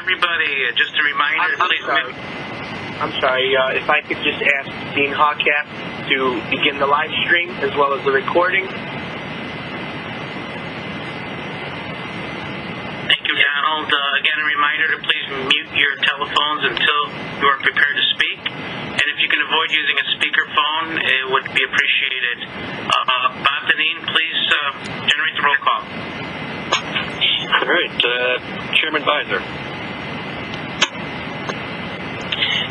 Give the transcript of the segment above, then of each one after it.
everybody. Just a reminder, I'm sorry, if I could just ask Dean Hawcat to begin the live stream as well as the recording. Thank you, Donald. Again, a reminder to please mute your telephones until you are prepared to speak. And if you can avoid using a speakerphone, it would be appreciated. Bob Deneen, please generate the roll call. All right, Chairman Visor.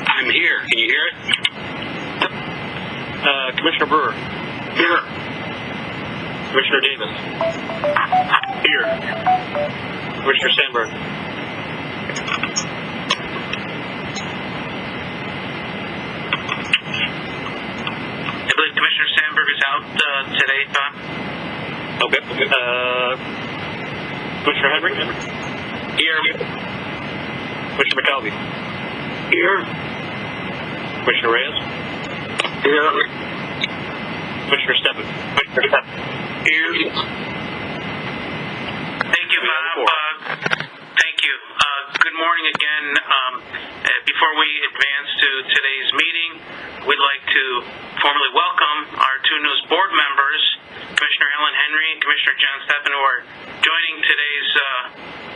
I'm here. Can you hear it? Commissioner Brewer. Here. Commissioner Davis. Here. Commissioner Sandberg. I believe Commissioner Sandberg is out today, Bob. Okay. Commissioner Henry. Here. Commissioner McAlvey. Here. Commissioner Reyes. Here. Commissioner Steppen. Here. Thank you, Bob. Thank you. Good morning again. Before we advance to today's meeting, we'd like to formally welcome our two newest board members, Commissioner Ellen Henry and Commissioner John Steppen, who are joining today's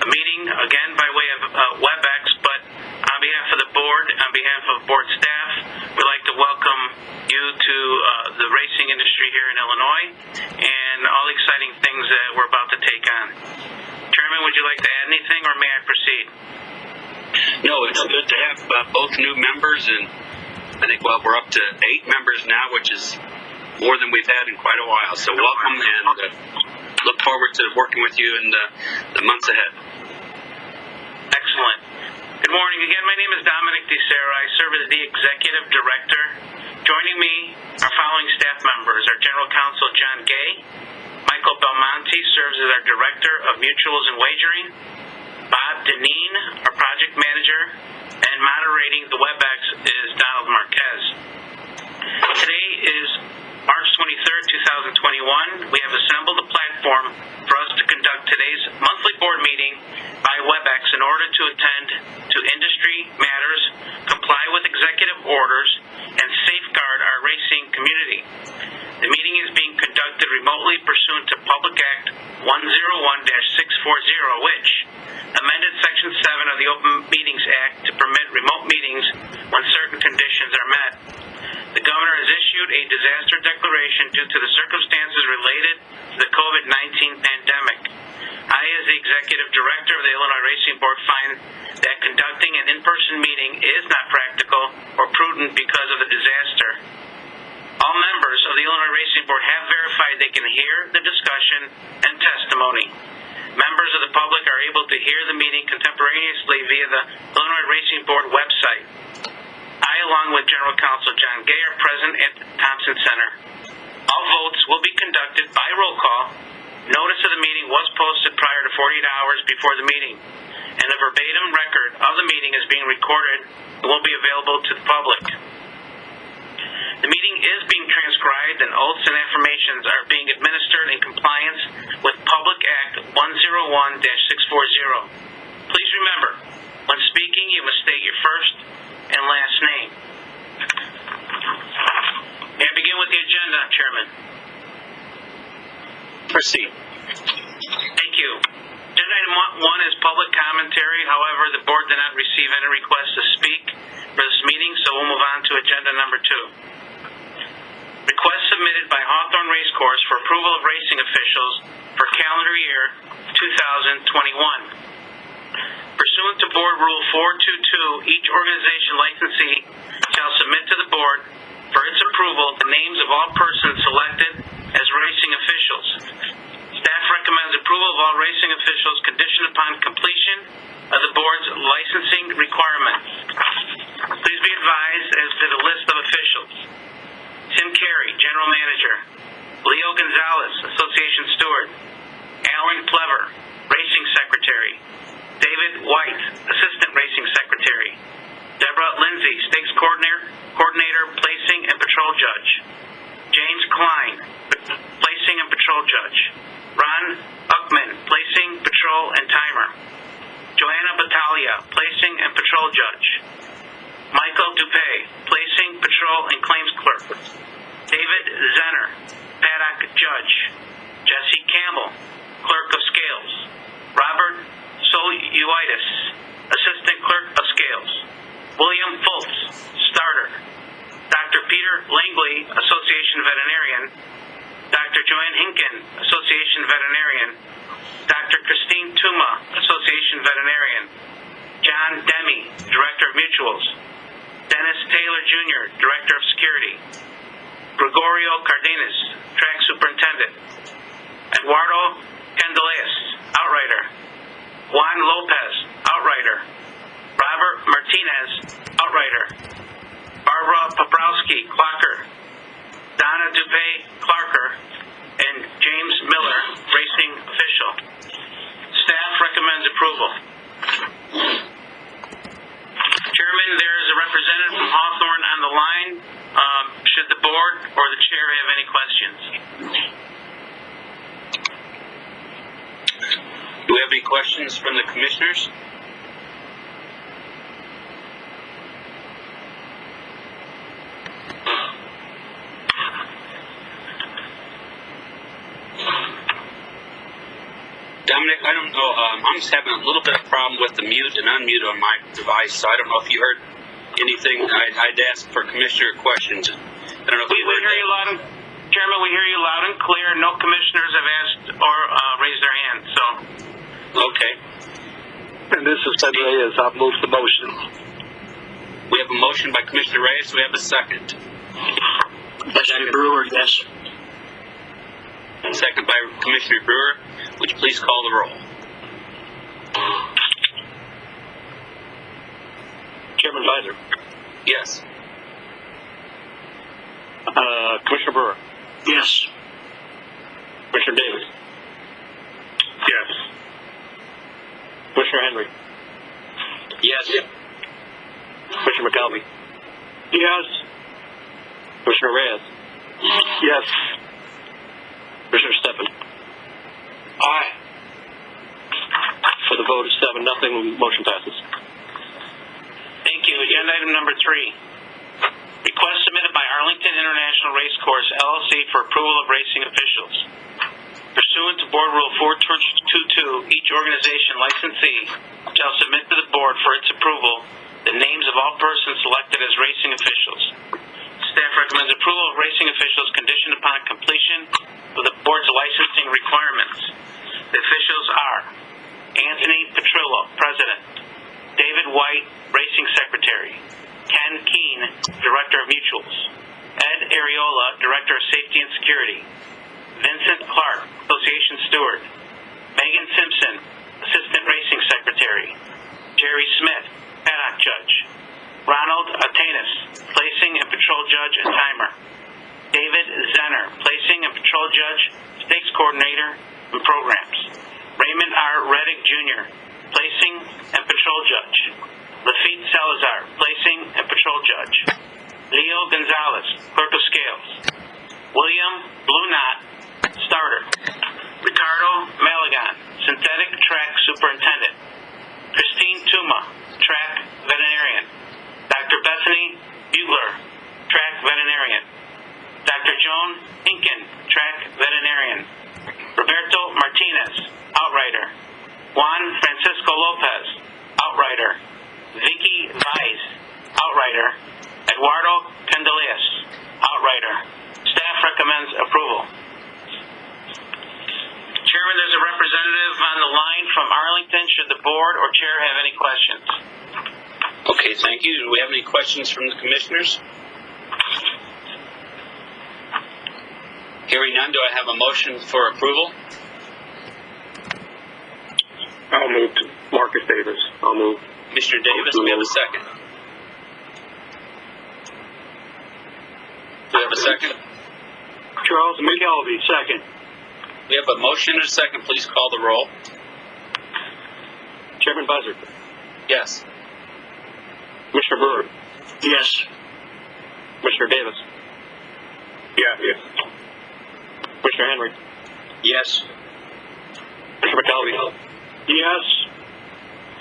meeting again by way of WebEx. But on behalf of the board, on behalf of board staff, we'd like to welcome you to the racing industry here in Illinois and all the exciting things that we're about to take on. Chairman, would you like to add anything, or may I proceed? No, it's good to have both new members, and I think, well, we're up to 8 members now, which is more than we've had in quite a while. So welcome, and look forward to working with you in the months ahead. Excellent. Good morning again. My name is Dominic DeSera. I serve as the Executive Director. Joining me are following staff members: our General Counsel, John Gay. Michael Belmonte serves as our Director of Mutuals and Wagering. Bob Deneen, our Project Manager. And moderating the WebEx is Donald Marquez. Today is March 23rd, 2021. We have assembled a platform for us to conduct today's monthly board meeting by WebEx in order to attend to industry matters, comply with executive orders, and safeguard our racing community. The meeting is being conducted remotely pursuant to Public Act 101-640, which amended Section 7 of the Open Meetings Act to permit remote meetings when certain conditions are met. The governor has issued a disaster declaration due to the circumstances related to the COVID-19 pandemic. I, as the Executive Director of the Illinois Racing Board, find that conducting an in-person meeting is not practical or prudent because of the disaster. All members of the Illinois Racing Board have verified they can hear the discussion and testimony. Members of the public are able to hear the meeting contemporaneously via the Illinois Racing Board website. I, along with General Counsel John Gay, are present at the Thompson Center. All votes will be conducted by roll call. Notice of the meeting was posted prior to 48 hours before the meeting, and a verbatim record of the meeting is being recorded and will be available to the public. The meeting is being transcribed, and oaths and affirmations are being administered in compliance with Public Act 101-640. Please remember, when speaking, you must state your first and last name. May I begin with the agenda, Chairman? Proceed. Thank you. Agenda item 1 is public commentary. However, the board did not receive any requests to speak for this meeting, so we'll move on to agenda number 2. Request submitted by Hawthorne Race Course for approval of racing officials for calendar year 2021. Pursuant to Board Rule 422, each organization licensee shall submit to the board for its approval the names of all persons selected as racing officials. Staff recommends approval of all racing officials conditioned upon completion of the board's licensing requirements. Please be advised as to the list of officials: Tim Carey, General Manager; Leo Gonzalez, Association Steward; Alan Plever, Racing Secretary; David White, Assistant Racing Secretary; Deborah Lindsay, Stakes Coordinator, Placing and Patrol Judge; James Klein, Placing and Patrol Judge; Ron Uckman, Placing, Patrol, and Timer; Joanna Battaglia, Dahlia, placing and patrol judge. Michael Dupay, placing, patrol, and claims clerk. David Zenner, paddock judge. Jesse Campbell, clerk of scales. Robert Soluitis, assistant clerk of scales. William Fultz, starter. Dr. Peter Langley, association veterinarian. Dr. Joanne Hinken, association veterinarian. Dr. Christine Tuma, association veterinarian. John Demi, director of mutuals. Dennis Taylor Jr., director of security. Gregorio Cardenas, track superintendent. Eduardo Candelaes, outrider. Juan Lopez, outrider. Robert Martinez, outrider. Barbara Poprowski, clocker. Donna Dupay, clarker. And James Miller, racing official. Staff recommends approval. Chairman, there is a representative from Hawthorne on the line. Should the board or the chair have any questions? Do we have any questions from the commissioners? Dominic, I don't know, I'm just having a little bit of problem with the mute and unmute on my device, so I don't know if you heard anything. I'd ask for commissioner questions. I don't know if we hear you loud and, Chairman, we hear you loud and clear. No commissioners have asked or raised their hands, so. Okay. And this is Ted Reyes. I'll move the motion. We have a motion by Commissioner Reyes. We have a second. Commissioner Brewer, yes. Second by Commissioner Brewer. Would you please call the roll? Chairman Visor. Yes. Commissioner Brewer. Yes. Commissioner Davis. Yes. Commissioner Henry. Yes. Commissioner McKelvey. Yes. Commissioner Reyes. Yes. Commissioner Steppen. Aye. For the vote of 7-0, motion passes. Thank you. Agenda item number 3. Request submitted by Arlington International Racecourse, LLC for approval of racing officials. Pursuant to Board Rule 422, each organization licensee shall submit to the Board for its approval the names of all persons selected as racing officials. Staff recommends approval of racing officials conditioned upon completion of the Board's licensing requirements. The officials are Anthony Petrillo, President. David White, Racing Secretary. Ken Keene, Director of Mutuals. Ed Ariola, Director of Safety and Security. Vincent Clark, Association Steward. Megan Simpson, Assistant Racing Secretary. Jerry Smith, Paddock Judge. Ronald Atanis, Placing and Patrol Judge and Timer. David Zenner, Placing and Patrol Judge, Stakes Coordinator and Programs. Raymond R. Reddick Jr., Placing and Patrol Judge. Lafitte Salazar, Placing and Patrol Judge. Leo Gonzalez, Clerk of Scales. William Blue Knot, Starter. Ricardo Malagon, Synthetic Track Superintendent. Christine Tuma, Track Veterinarian. Dr. Bethany Bugler, Track Veterinarian. Dr. Joan Hinken, Track Veterinarian. Roberto Martinez, Outrider. Juan Francisco Lopez, Outrider. Vicky Weiss, Outrider. Eduardo Candelaes, Outrider. Staff recommends approval. Chairman, there's a representative on the line from Arlington. Should the board or chair have any questions? Okay, thank you. Do we have any questions from the commissioners? Hearing none, do I have a motion for approval? I'll move to Marcus Davis. I'll move. Commissioner Davis, we have a second. Do we have a second? Charles McKelvey, second. We have a motion and a second. Please call the roll. Chairman Visor. Yes. Commissioner Brewer. Yes. Commissioner Davis. Yes. Commissioner Henry. Yes. Commissioner McKelvey. Yes.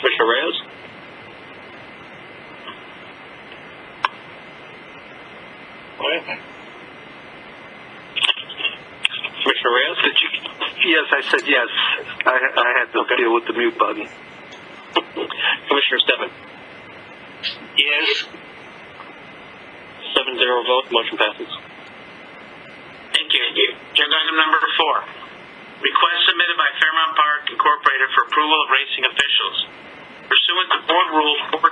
Commissioner Reyes. way. Commissioner Reyes, did you? Yes, I said yes. I had to deal with the mute button. Commissioner Stebbins? Yes. 7-0 vote, motion passes. Thank you. Agenda item number 4. Request submitted by Fairmount Park Incorporated for approval of racing officials. Pursuant to Board Rule 422,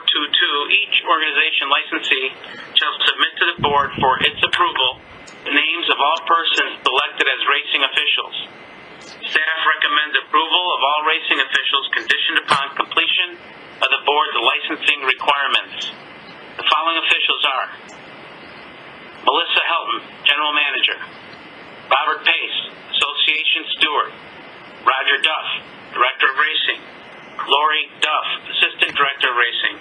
each organization licensee shall submit to the Board for its approval the names of all persons selected as racing officials. Staff recommends approval of all racing officials conditioned upon completion of the Board's licensing requirements. The following officials are Melissa Helton, General Manager; Robert Pace, Association Steward; Roger Duff, Director of Racing; Lori Duff, Assistant Director of Racing;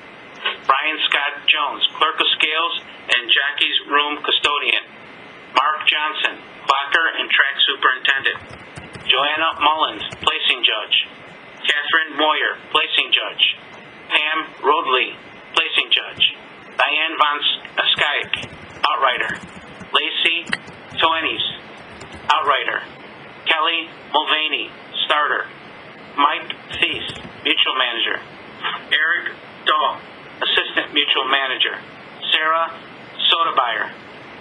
Brian Scott Jones, Clerk of Scales and Jockey's Room Custodian; Mark Johnson, Clocker and Track Superintendent; Joanna Mullins, Placing Judge; Catherine Moyer, Placing Judge; Pam Rodley, Placing Judge; Diane Von Skyke, Outrider; Lacey Toenis, Outrider; Kelly Mulvaney, Starter; Mike Thies, Mutual Manager; Eric Dahl, Assistant Mutual Manager; Sarah Sotomayor,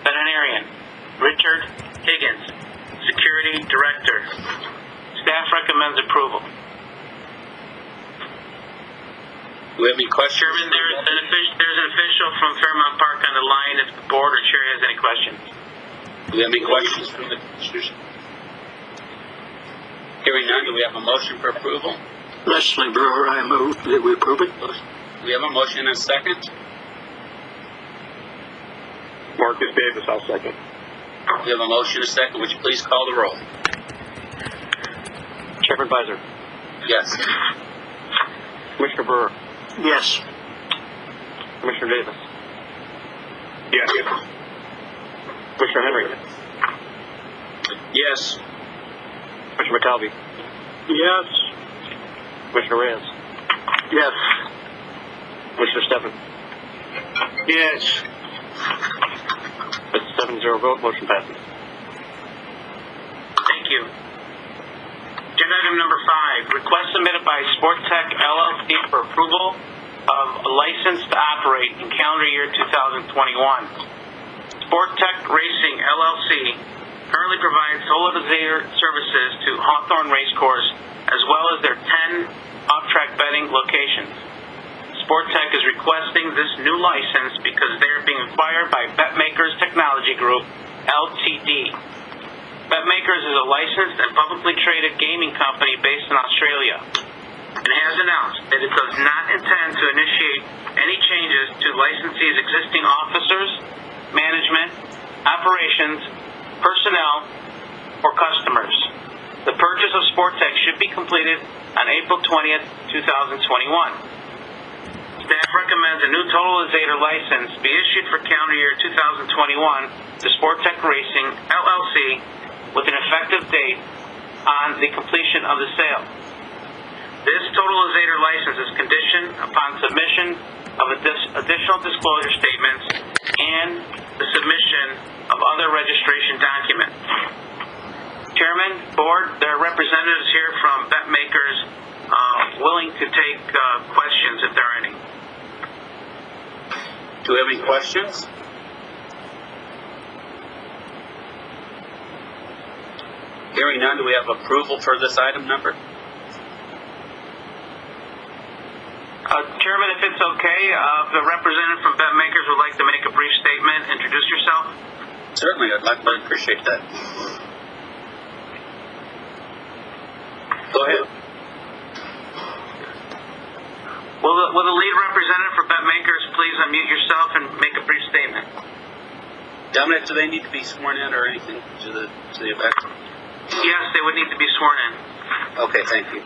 Veterinarian; Richard Higgins, Security Director. Staff recommends approval. Do we have any questions? Chairman, there's an official from Fairmount Park on the line if the board or chair has any questions. Do we have any questions from the commissioners? Hearing none, do we have a motion for approval? Leslie Brewer, I move that we approve it. We have a motion and a second. Marcus Davis, I'll second. We have a motion and a second. Would you please call the roll? Chairman Visor? Yes. Commissioner Brewer? Yes. Commissioner Davis? Yes. Commissioner Henry? Yes. Commissioner McAlvey? Yes. Commissioner Reyes? Yes. Commissioner Stebbins? Yes. It's 7-0 vote, motion passes. Thank you. Agenda item number 5, request submitted by Sport Tech LLC for approval of a license to operate in calendar year 2021. Sport Tech Racing LLC currently provides solicitor services to Hawthorne Race Course as well as their 10 off-track betting locations. Sport Tech is requesting this new license because they are being acquired by BetMakers Technology Group, Ltd. BetMakers is a licensed and publicly traded gaming company based in Australia and has announced that it does not intend to initiate any changes to licensee's existing officers, management, operations, personnel, or customers. The purchase of Sport Tech should be completed on April 20th, 2021. Staff recommends a new totalizator license be issued for calendar year 2021 to Sport Tech Racing, LLC, with an effective date on the completion of the sale. This totalizator license is conditioned upon submission of additional disclosure statements and the submission of other registration documents. Chairman, Board, there are representatives here from BetMakers willing to take questions if there are any. Do we have any questions? Hearing none, do we have approval for this item number? Chairman, if it's okay, if the representative from BetMakers would like to make a brief statement, introduce yourself. Certainly, I'd appreciate that. Go ahead. Will the lead representative for BetMakers please unmute yourself and make a brief statement? Dominic, do they need to be sworn in or anything to the effect? Yes, they would need to be sworn in. Okay, thank you.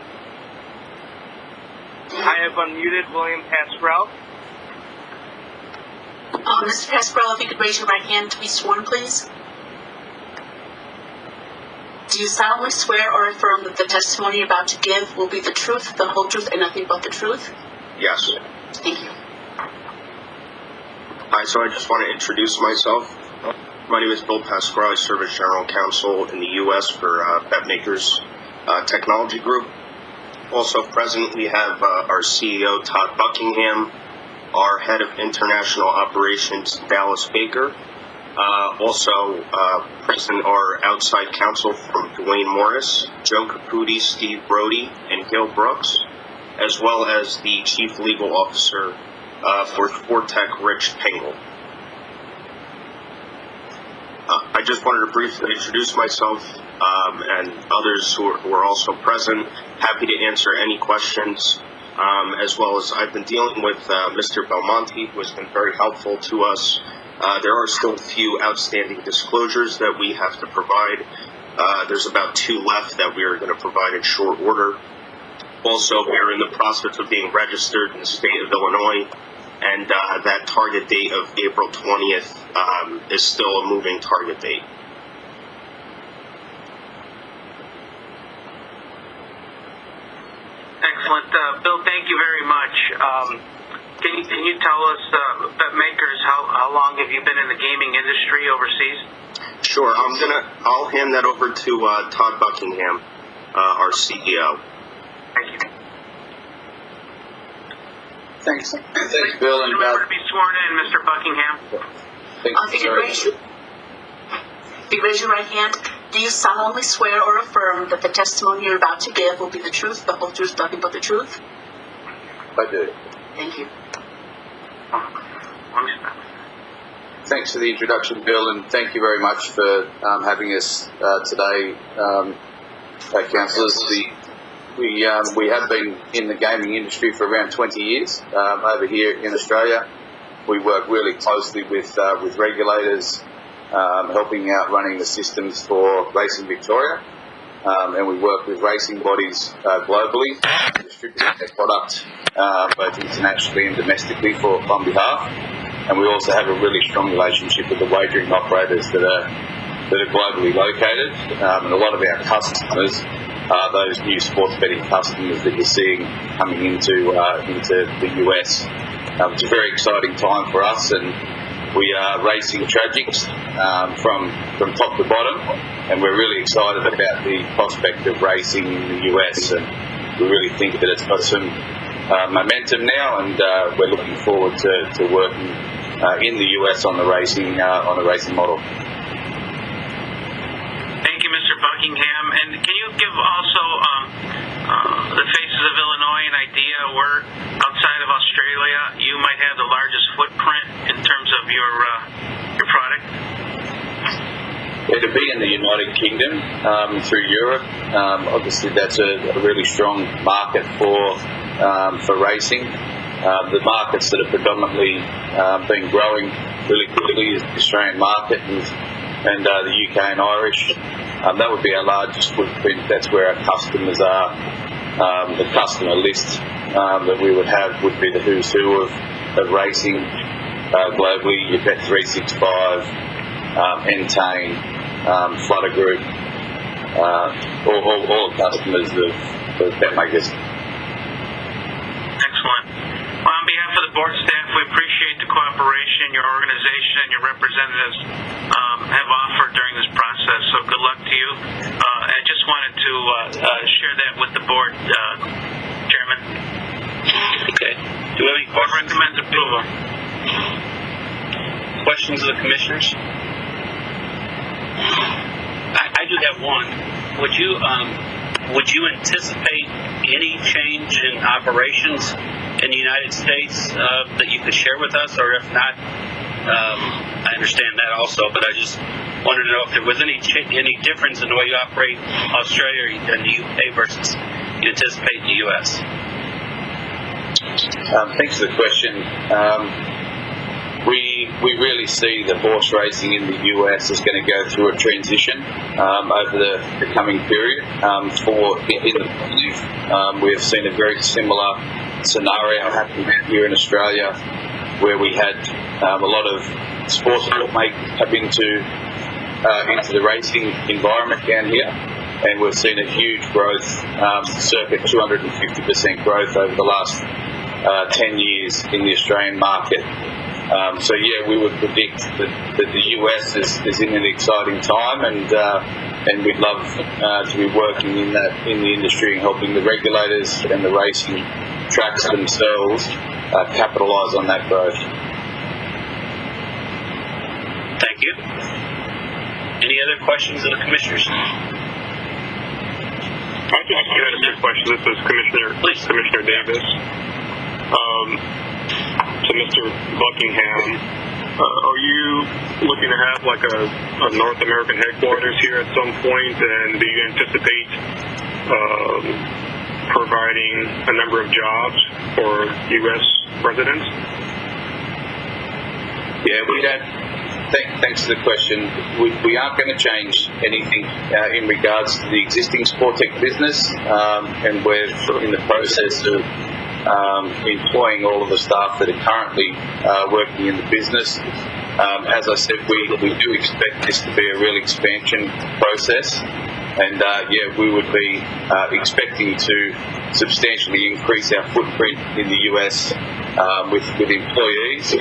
I have unmuted William Pasquarel. Mr. Pasquarel, if you could raise your right hand to be sworn, please. Do you solemnly swear or affirm that the testimony you're about to give will be the truth, the whole truth, and nothing but the truth? Yes. Thank you. Hi, so I just want to introduce myself. My name is Bill Pasquale. I serve as General Counsel in the U.S. for BetMakers Technology Group. Also present, we have our CEO, Todd Buckingham, our Head of International Operations, Dallas Baker. Also present are outside counsel from Dwayne Morris, Joe Caputi, Steve Brody, and Gil Brooks, as well as the Chief Legal Officer for Fortech, Rich Pingle. I just wanted to briefly introduce myself and others who are also present. Happy to answer any questions, as well as I've been dealing with Mr. Belmonte, who has been very helpful to us. There are still a few outstanding disclosures that we have to provide. There's about 2 left that we are going to provide in short order. Also, we are in the process of being registered in the state of Illinois, and that target date of April 20th is still a moving target date. Excellent. Bill, thank you very much. Can you tell us, BetMakers, how long have you been in the gaming industry overseas? Sure. I'll hand that over to Todd Buckingham, our CEO. Thank you. Thanks, Bill and to be sworn in, Mr. Buckingham. If you raise your right hand, do you solemnly swear or affirm that the testimony you're about to give will be the truth, the whole truth, nothing but the truth? I do. Thank you. Thanks for the introduction, Bill, and thank you very much for having us today, councillors. We have been in the gaming industry for around 20 years over here in Australia. We work really closely with regulators, helping out running the systems for Racing Victoria, and we work with racing bodies globally, distributing their product both internationally and domestically on behalf. And we also have a really strong relationship with the wagering operators that are globally located, and a lot of our customers are those new sports betting customers that you're seeing coming into the US. It's a very exciting time for us, and we are racing tragics from top to bottom, and we're really excited about the prospect of racing in the US, and we really think that it's got some momentum now, and we're looking forward to working in the US on the racing model. Thank you, Mr. Buckingham. And can you give also the faces of Illinois an idea where outside of Australia you might have the largest footprint in terms of your product? To be in the United Kingdom through Europe, obviously that's a really strong market for racing. The markets that are predominantly been growing really quickly is the Australian market and the UK and Irish. That would be our largest footprint. That's where our customers are. The customer list that we would have would be the who's who of racing globally. Your Bet365, Entain, Flutter Group, all customers of BetMakers. Excellent. Well, on behalf of the board staff, we appreciate the cooperation your organization and your representatives have offered during this process. So good luck to you. I just wanted to share that with the board, Chairman. Okay. Do we have any Board recommends approval. questions of the commissioners? I do have one. Would you anticipate any change in operations in the United States that you could share with us, or if not, I understand that also, but I just wanted to know if there was any difference in the way you operate Australia and the UK versus you anticipate in the US. Thanks for the question. We really see the horse racing in the US is going to go through a transition over the coming period. We have seen a very similar scenario happening here in Australia, where we had a lot of sports bookmakers come into the racing environment down here, and we've seen a huge growth, circa 250% growth over the last 10 years in the Australian market. So yeah, we would predict that the US is in an exciting time, and we'd love to be working in the industry and helping the regulators and the racing tracks themselves capitalise on that growth. Thank you. Any other questions of the commissioners? I just had a question. This is Commissioner Davis. To Mr. Buckingham, are you looking to have like a North American headquarters here at some point, and do you anticipate providing a number of jobs for U.S. residents? Yeah, we don't. Thanks for the question. We aren't going to change anything in regards to the existing Sportech business, and we're in the process of employing all of the staff that are currently working in the business. As I said, we do expect this to be a real expansion process, and yeah, we would be expecting to substantially increase our footprint in the US with employees.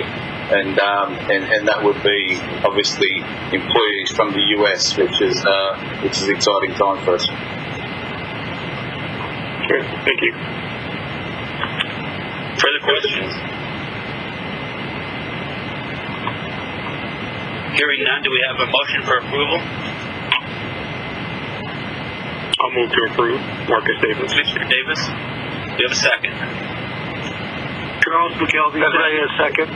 And that would be obviously employees from the US, which is an exciting time for us. Okay, thank you. Further questions? Hearing none, do we have a motion for approval? I'll move to approve. Marcus Davis. Commissioner Davis, do you have a second? Charles McKelvey, a second.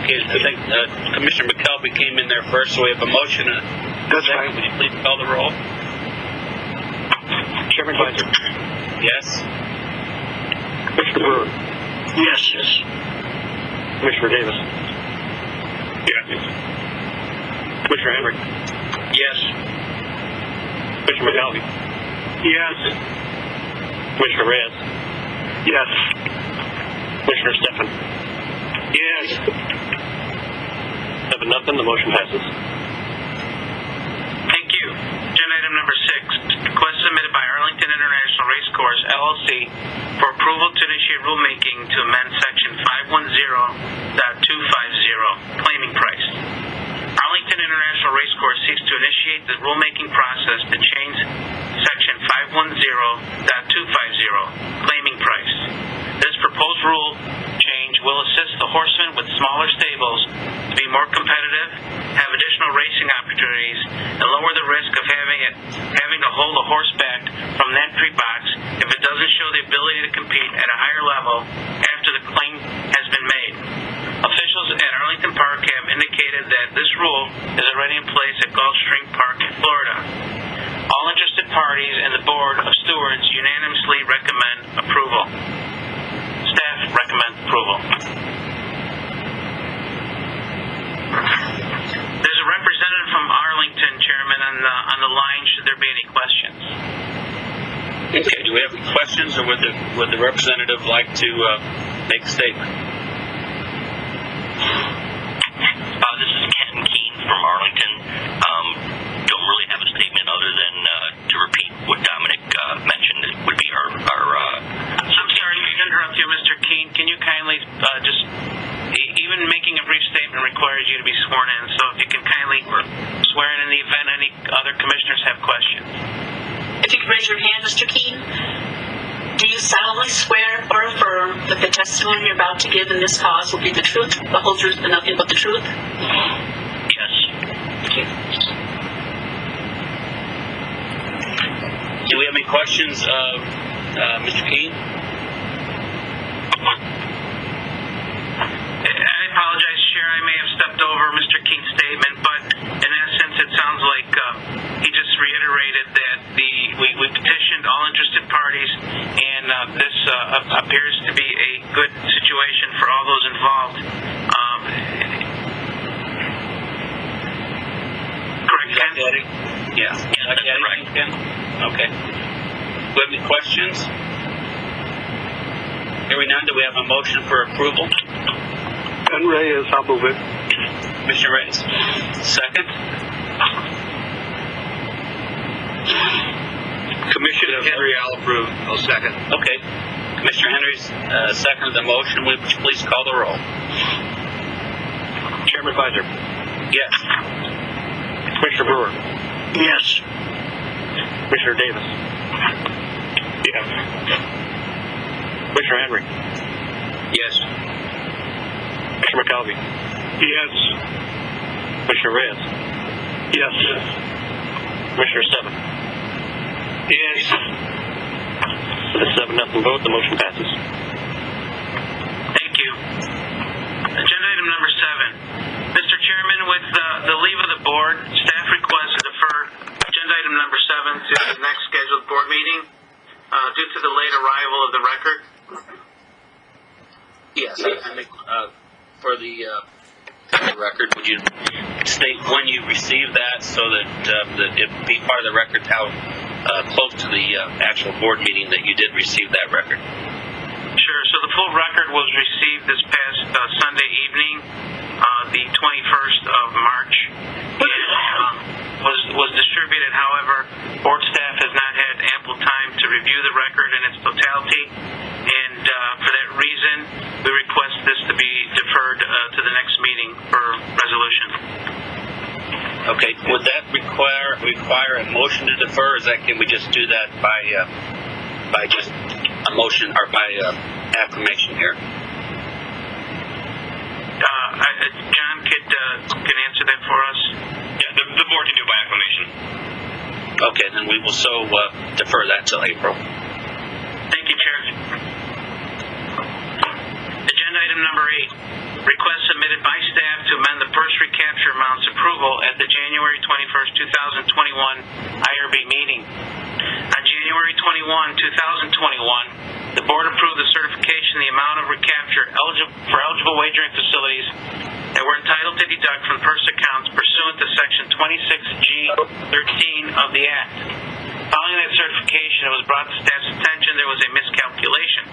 Okay, I think Commissioner McKelvey came in there first, so we have a motion. That's second. right. Would you please call the roll? Chairman Bunter. Yes. Commissioner Brewer. Yes. Commissioner Davis. Yes. Commissioner Henry. Yes. Commissioner McKelvey. Yes. Commissioner Reyes. Yes. Commissioner Stephan. Yes. 7-0, the motion passes. Thank you. Agenda item number 6, request submitted by Arlington International Racecourse, LLC, for approval to initiate rulemaking to amend Section 510.250, claiming price. Arlington International Racecourse seeks to initiate the rulemaking process to change Section 510.250, claiming price. This proposed rule change will assist the horsemen with smaller stables to be more competitive, have additional racing opportunities, and lower the risk of having to hold a horse back from the entry box if it doesn't show the ability to compete at a higher level after the claim has been made. Officials at Arlington Park have indicated that this rule is already in place at Gulfstream Park in Florida. All interested parties and the Board of Stewards unanimously recommend approval. Staff recommends approval. There's a representative from Arlington, Chairman, on the line. Should there be any questions? Okay, do we have any questions, or would the representative like to make a statement? This is Ken Keene from Arlington. Don't really have a statement other than to repeat what Dominic mentioned. It would be our I'm sorry to interrupt you, Mr. Keene. Can you kindly just, even making a brief statement requires you to be sworn in, so if you can kindly swear in the event any other commissioners have questions. If you could raise your hand, Mr. Keene. Do you solemnly swear or affirm that the testimony you're about to give in this cause will be the truth, the whole truth, and nothing but the truth? yes. Thank you. Do we have any questions of Mr. Keene? I apologize, Chair. I may have stepped over Mr. Keene's statement, but in essence, it sounds like he just reiterated that we petitioned all interested parties, and this appears to be a good situation for all those involved. Correct, Ken? Yeah. That's correct, Ken? Okay. Do we have any questions? Hearing none, do we have a motion for approval? And Reyes, I'll move it. Commissioner Reyes. Second. Commissioner Henry, I'll approve. I'll second. Okay. Commissioner Henry's seconded the motion. Would you please call the roll? Chairman Advisor. Yes. Commissioner Brewer. Yes. Commissioner Davis. Yes. Commissioner Henry. Yes. Commissioner McKelvey. Yes. Commissioner Reyes. Yes. Commissioner Steffen. Yes. With a 7-0 vote, the motion passes. Thank you. Agenda item number 7. Mr. Chairman, with the leave of the board, staff requests to defer agenda item number 7 to the next scheduled board meeting due to the late arrival of the record. Yes, I think for the record, would you state when you received that so that it be part of the record how close to the actual board meeting that you did receive that record? Sure. So the full record was received this past Sunday evening, the 21st of March, and was distributed. However, board staff has not had ample time to review the record in its totality, and for that reason, we request this to be deferred to the next meeting for resolution. Okay. Would that require a motion to defer, or can we just do that by just a motion or by acclamation here? John can answer that for us. Yeah, the board can do it by acclamation. Okay, then we will so defer that till April. Thank you, Chair. Agenda item number 8. Request submitted by staff to amend the purse recapture amounts approval at the January 21st, 2021 IRB meeting. On January 21, 2021, the board approved the certification the amount of recapture for eligible wagering facilities that were entitled to deduct from purse accounts pursuant to Section 26G13 of the Act. Following that certification, it was brought to staff's attention there was a miscalculation.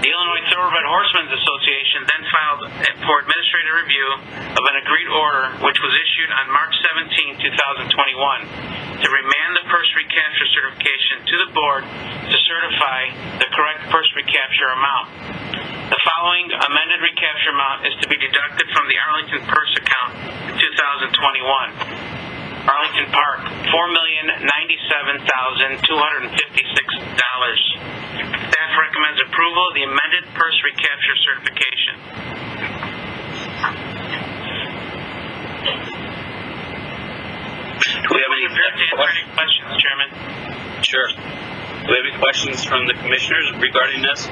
The Illinois Thoroughbred Horsemen's Association then filed for administrative review of an agreed order which was issued on March 17, 2021 to remand the purse recapture certification to the board to certify the correct purse recapture amount. The following amended recapture amount is to be deducted from the Arlington purse account in 2021. Arlington Park, $4,097,256. Staff recommends approval of the amended purse recapture certification. Do we have any questions, Chairman? Sure. Do we have any questions from the commissioners regarding this?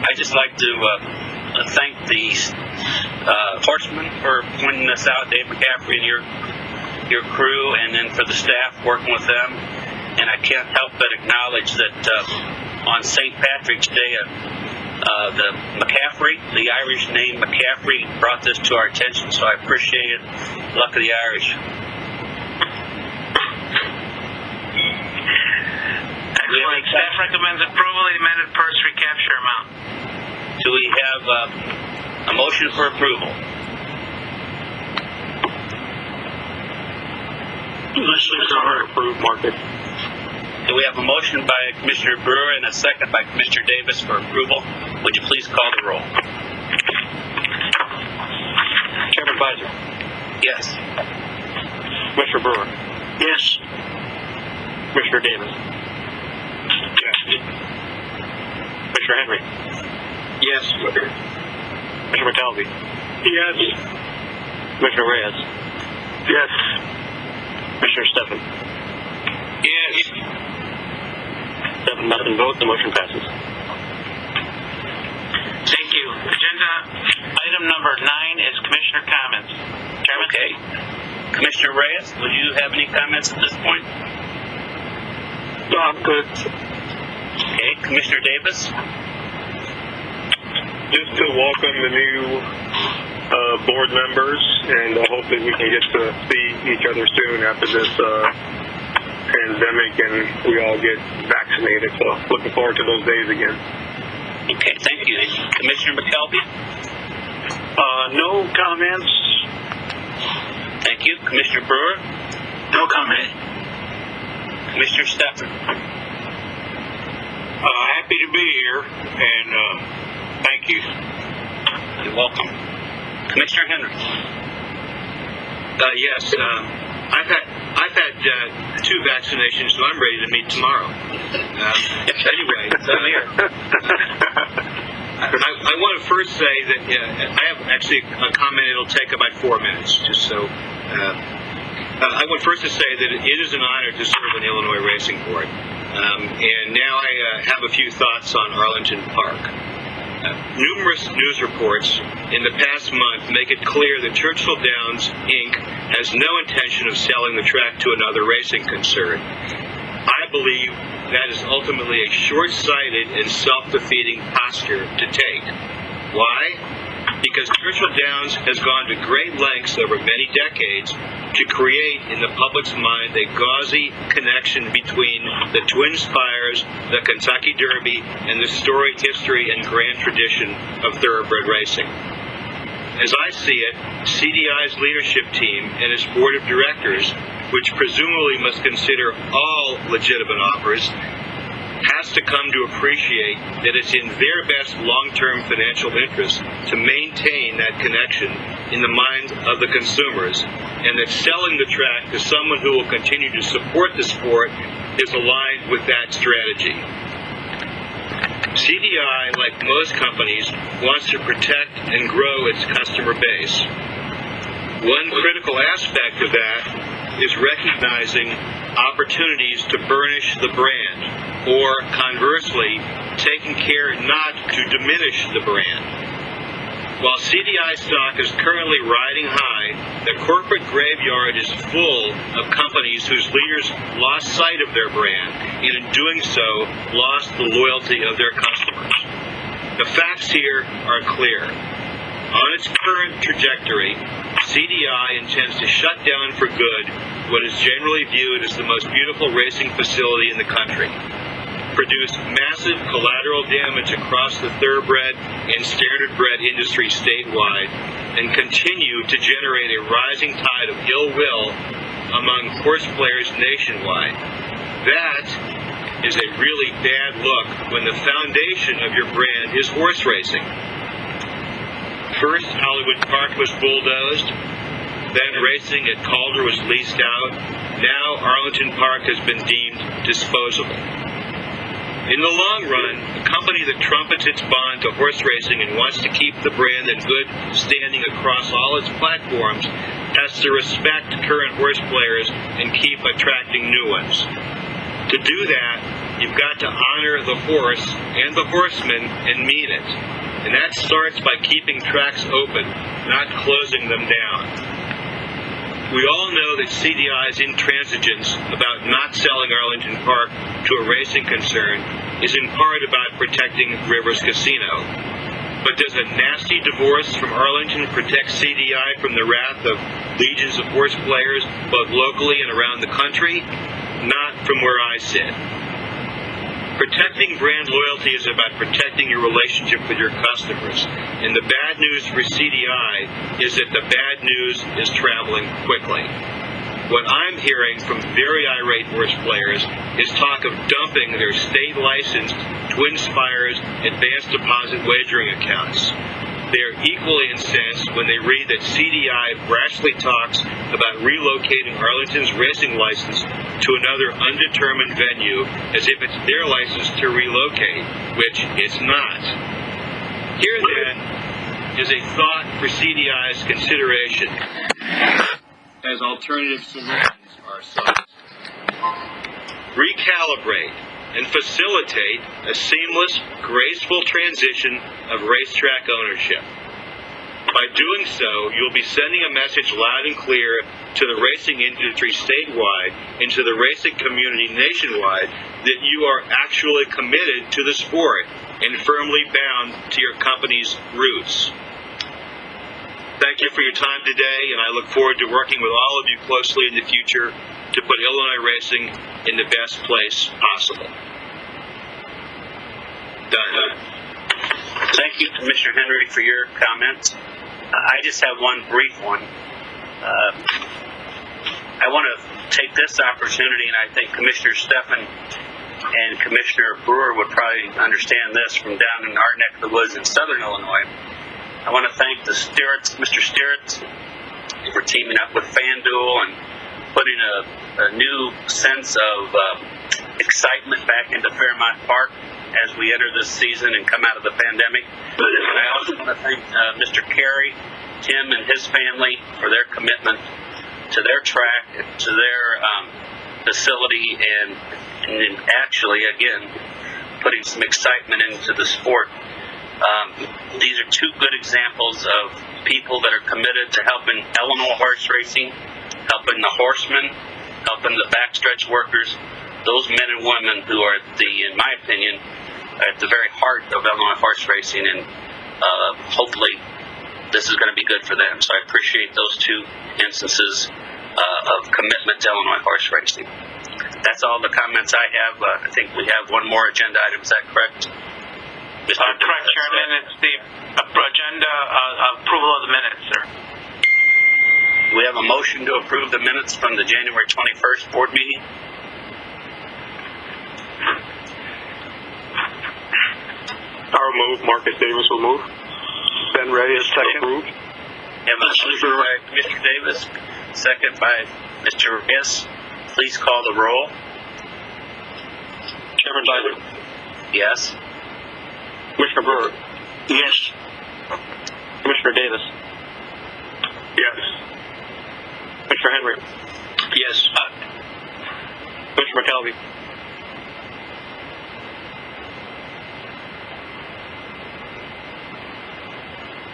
I'd just like to thank the horsemen for pointing this out, Dave McCaffrey and your crew, and then for the staff working with them. And I can't help but acknowledge that on St. Patrick's Day, the Irish name McCaffrey brought this to our attention, so I appreciate it. Luck of the Irish. Excellent. Staff recommends approval of the amended purse recapture amount. Do we have a motion for approval? Approved, Marcus. Do we have a motion by Commissioner Brewer and a second by Commissioner Davis for approval? Would you please call the roll? Chairman Advisor. Yes. Commissioner Brewer. Yes. Commissioner Davis. Yes. Commissioner Henry. Yes. Commissioner McKelvey. Yes. Commissioner Reyes. Yes. Commissioner Steffen. Yes. 7-0 vote, the motion passes. Thank you. Agenda item number 9 is commissioner comments. Chairman? Okay. Commissioner Reyes, would you have any comments at this point? No, I'm good. Okay. Commissioner Davis? Just to welcome the new board members, and I hope that we can get to see each other soon after this pandemic and we all get vaccinated. So looking forward to those days again. Okay, thank you. Commissioner McKelvey? No comments. Thank you. Commissioner Brewer? No comment. Commissioner Steffen? Happy to be here, and thank Thank you. You're welcome. Commissioner Henry. Yes, I've had 2 vaccinations, so I'm ready to meet tomorrow. Anyway, I want to first say that I have actually a comment. It'll take about 4 minutes, just so. I want first to say that it is an honor to serve on the Illinois Racing Board, and now I have a few thoughts on Arlington Park. Numerous news reports in the past month make it clear that Churchill Downs, Inc. has no intention of selling the track to another racing concern. I believe that is ultimately a short-sighted and self-defeating posture to take. Why? Because Churchill Downs has gone to great lengths over many decades to create in the public's mind a gauzy connection between the Twin Spires, the Kentucky Derby, and the storied history and grand tradition of thoroughbred racing. As I see it, CDI's leadership team and its board of directors, which presumably must consider all legitimate offers, has to come to appreciate that it's in their best long-term financial interest to maintain that connection in the minds of the consumers, and that selling the track to someone who will continue to support the sport is aligned with that strategy. CDI, like most companies, wants to protect and grow its customer base. One critical aspect of that is recognizing opportunities to burnish the brand, or conversely, taking care not to diminish the brand. While CDI stock is currently riding high, the corporate graveyard is full of companies whose leaders lost sight of their brand, and in doing so, lost the loyalty of their customers. The facts here are clear. On its current trajectory, CDI intends to shut down for good what is generally viewed as the most beautiful racing facility in the country, produce massive collateral damage across the thoroughbred and standardbred industry statewide, and continue to generate a rising tide of ill will among horse players nationwide. That is a really bad look when the foundation of your brand is horse racing. First, Hollywood Park was bulldozed, then racing at Calder was leased out. Now Arlington Park has been deemed disposable. In the long run, a company that trumpets its bond to horse racing and wants to keep the brand in good standing across all its platforms has to respect current horse players and keep attracting new ones. To do that, you've got to honor the horse and the horseman and mean it. And that starts by keeping tracks open, not closing them down. We all know that CDI's intransigence about not selling Arlington Park to a racing concern is in part about protecting Rivers Casino. But does a nasty divorce from Arlington protect CDI from the wrath of legions of horse players, both locally and around the country? Not from where I sit. Protecting brand loyalty is about protecting your relationship with your customers. And the bad news for CDI is that the bad news is traveling quickly. What I'm hearing from very irate horse players is talk of dumping their state-licensed Twin Spires advanced deposit wagering accounts. They are equally incensed when they read that CDI brashly talks about relocating Arlington's racing license to another undetermined venue as if it's their license to relocate, which it's not. Here, then, is a thought for CDI's consideration as alternative solutions are sought. Recalibrate and facilitate a seamless, graceful transition of racetrack ownership. By doing so, you'll be sending a message loud and clear to the racing industry statewide and to the racing community nationwide that you are actually committed to the sport and firmly bound to your company's roots. Thank you for your time today, and I look forward to working with all of you closely in the future to put Illinois racing in the best place possible. Done. Thank you, Commissioner Henry, for your comments. I just have one brief one. I want to take this opportunity, and I think Commissioner Stephan and Commissioner Brewer would probably understand this from down in our neck of the woods in southern Illinois. I want to thank the Stewarts, Mr. Stewarts, for teaming up with FanDuel and putting a new sense of excitement back into Fairmount Park as we enter this season and come out of the pandemic. And I also want to thank Mr. Carey, Tim, and his family for their commitment to their track, to their facility, and actually, again, putting some excitement into the sport. These are two good examples of people that are committed to helping Illinois horse racing, helping the horsemen, helping the backstretch workers, those men and women who are in my opinion, at the very heart of Illinois horse racing, and hopefully this is going to be good for them. So I appreciate those two instances of commitment to Illinois horse racing. That's all the comments I have. I think we have one more agenda item. Is that correct? Correct, Chairman. It's the agenda approval of the minutes, sir. We have a motion to approve the minutes from the January 21st board meeting. I'll move. Marcus Davis will move. Ben Reyes, second. Approved. We have a motion by Mr. Davis, second by Mr. Reyes. Please call the roll. Chairman Biden. Yes. Commissioner Brewer. Yes. Commissioner Davis. Yes. Commissioner Henry. Yes. Commissioner McKelvey.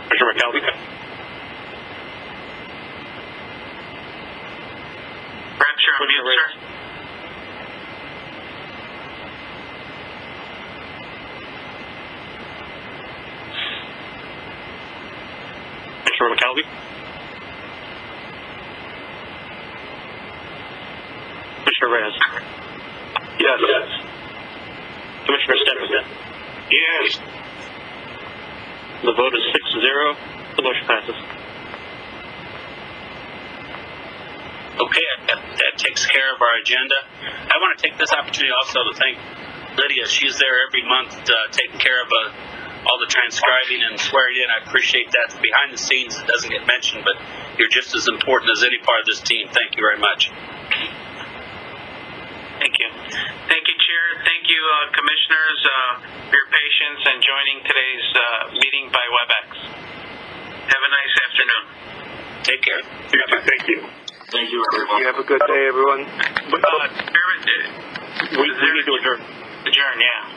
Commissioner McKelvey. Perhaps you're on mute, sir. Commissioner McKelvey. Commissioner Reyes. Yes. Commissioner Stephenson. Yes. The vote is 6-0. The motion passes. Okay, that takes care of our agenda. I want to take this opportunity also to thank Lydia. She's there every month taking care of all the transcribing and swearing in. I appreciate that. Behind the scenes, it doesn't get mentioned, but you're just as important as any part of this team. Thank you very much. Thank you. Thank you, Chair. Thank you, Commissioners, for your patience and joining today's meeting by WebEx. Have a nice afternoon. Take care. Thank you. Thank you, everyone. You have a good day, everyone. Chairman, We need to adjourn. adjourn, yeah.